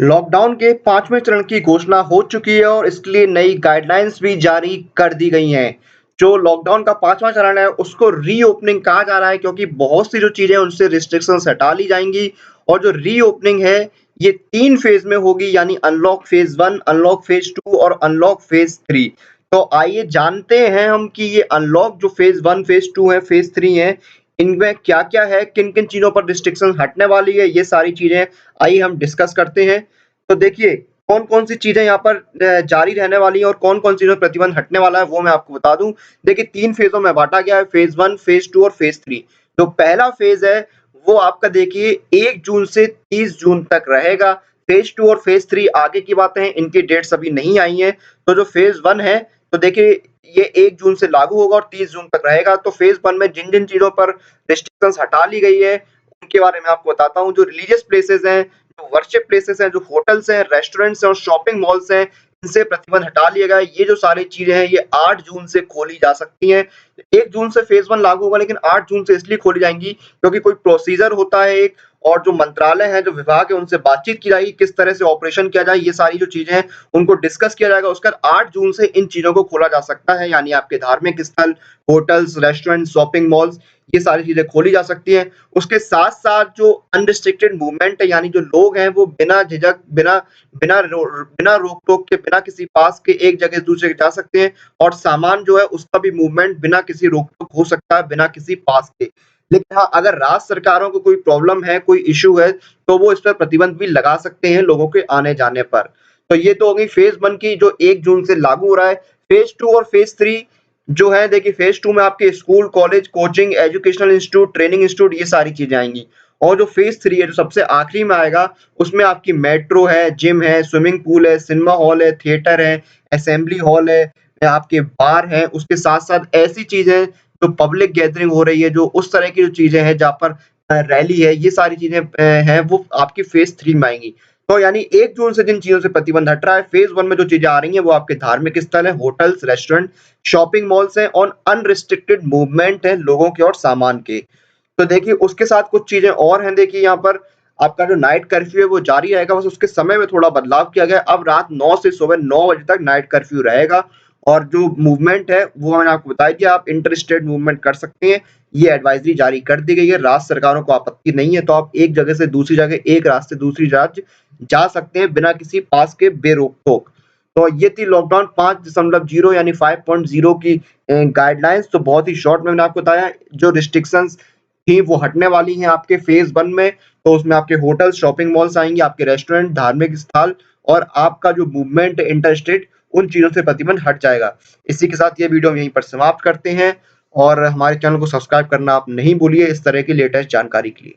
Lockdown के 5वें चरण की घोषणा हो चुकी है और इसके लिए नई गाइडलाइंस भी जारी कर दी गई हैं। जो लॉकडाउन का 5वां चरण है, उसको रीओपनिंग कहा जा रहा है क्योंकि बहुत सी जो चीज़ें हैं, उनसे रिस्ट्रिक्शंस हटा ली जाएँगी और जो रीओपनिंग है, ये 3 फ़ेज़ में होगी यानी अनलॉक फ़ेज़ 1, अनलॉक फ़ेज़ 2 और अनलॉक फ़ेज़ 3। तो आइए जानते हैं हम कि ये अनलॉक जो फ़ेज़ 1, फ़ेज़ 2 है, फ़ेज़ 3 है, इनमें क्या-क्या है, किन-किन चीज़ों पर रिस्ट्रिक्शन हटने वाली है, ये सारी चीज़ें आइए हम डिस्कस करते हैं। तो देखिए, कौन-कौन सी चीज़ें यहाँ पर जारी रहने वाली हैं और कौन-कौन सी चीज़ों पे प्रतिबंध हटने वाला है, वो मैं आपको बता दूँ। देखिए 3 फ़ेज़ों में बाँटा गया है, फ़ेज़ 1, फ़ेज़ 2 और फ़ेज़ 3। जो पहला फ़ेज़ है, वो आपका देखिए 1 जून से 30 जून तक रहेगा। फ़ेज़ 2 और फ़ेज़ 3 आगे की बातें हैं, इनकी डेट्स अभी नहीं आई हैं। तो जो फ़ेज़ 1 है, तो देखिए ये 1 जून से लागू होगा और 30 जून तक रहेगा। तो फ़ेज़ 1 में जिन-जिन चीज़ों पर रिस्ट्रिक्शंस हटा ली गई है, उनके बारे में आपको बताता हूँ। जो रिलीजियस प्लेसेस हैं, जो वर्शिप प्लेसेस हैं, जो होटल्स हैं, रेस्टोरेंट्स हैं और शॉपिंग मॉल्स हैं, इनसे प्रतिबंध हटा लिया गया है। ये जो सारी चीज़ें हैं, ये 8 जून से खोली जा सकती हैं। 1 जून से फ़ेज़ 1 लागू होगा लेकिन 8 जून से इसलिए खोली जाएँगी क्योंकि कोई प्रोसीजर होता है एक और जो मंत्रालय है, जो विभाग है, उनसे बातचीत की जाएगी, किस तरह से ऑपरेशन किया जाए, ये सारी जो चीज़ें हैं, उनको डिस्कस किया जाएगा। उसके बाद 8 जून से इन चीज़ों को खोला जा सकता है, यानी आपके धार्मिक स्थल, होटल्स, रेस्टोरेंट्स, शॉपिंग मॉल्स, ये सारी चीज़ें खोली जा सकती हैं। उसके साथ-साथ जो अनरिस्ट्रिक्टेड मूवमेंट है यानी जो लोग हैं वो बिना झिझक, बिना रोक-टोक के, बिना किसी पास के एक जगह से दूसरी जगह जा सकते हैं और सामान जो है उसका भी मूवमेंट बिना किसी रोक-टोक हो सकता है, बिना किसी पास के। लेकिन हाँ, अगर राज्य सरकारों को कोई प्रॉब्लम है, कोई इश्यू है, तो वो इस पर प्रतिबंध भी लगा सकते हैं लोगों के आने-जाने पर। तो ये तो हो गई फ़ेज़ 1 की जो 1 जून से लागू हो रहा है। फ़ेज़ 2 और फ़ेज़ 3 जो है देखिए फ़ेज़ 2 में आपके school, college, coaching, educational institute, training institute ये सारी चीज़ें आएँगी। और जो फ़ेज़ 3 है जो सबसे आखिरी में आएगा, उसमें आपकी मेट्रो है, जिम है, स्विमिंग पूल है, सिनेमा हॉल है, थिएटर है, असेंबली हॉल है, आपके बार हैं, उसके साथ-साथ ऐसी चीज़ें जो पब्लिक गैदरिंग हो रही है, जो उस तरह की जो चीज़ें हैं जहाँ पर रैली है, ये सारी चीज़ें हैं वो आपकी फ़ेज़ 3 में आएँगी। तो यानी 1 जून से जिन चीज़ों से प्रतिबंध हट रहा है, फ़ेज़ 1 में जो चीज़ें आ रही हैं वो आपके धार्मिक स्थल हैं, होटल्स, रेस्टोरेंट, शॉपिंग मॉल्स हैं और अनरिस्ट्रिक्टेड मूवमेंट है लोगों के और सामान के। तो देखिए उसके साथ कुछ चीज़ें और हैं देखिए यहाँ पर आपका जो नाइट कर्फ्यू है वो जारी रहेगा, बस उसके समय में थोड़ा बदलाव किया गया है। अब रात 9 से सुबह 9 बजे तक नाइट कर्फ्यू रहेगा और जो मूवमेंट है वो मैंने आपको बता दिया, आप इंटर स्टेट मूवमेंट कर सकते हैं। ये एडवाइज़री जारी कर दी गई है, राज्य सरकारों को आपत्ति नहीं है, तो आप एक जगह से दूसरी जगह, एक राज्य से दूसरी राज्य जा सकते हैं बिना किसी पास के बेरोक-टोक। तो ये थी लॉकडाउन 5.0 यानी 5.0 की गाइडलाइंस। तो बहुत ही शॉर्ट में मैंने आपको बताया जो रिस्ट्रिक्शंस थी वो हटने वाली हैं आपके फ़ेज़ 1 में, तो उसमें आपके होटल, शॉपिंग मॉल्स आएँगे, आपके रेस्टोरेंट, धार्मिक स्थल और आपका जो मूवमेंट है इंटर स्टेट, उन चीज़ों से प्रतिबंध हट जाएगा। इसी के साथ ये वीडियो हम यहीं पर समाप्त करते हैं और हमारे चैनल को सब्सक्राइब करना आप नहीं भूलिए इस तरह की लेटेस्ट जानकारी के लिए।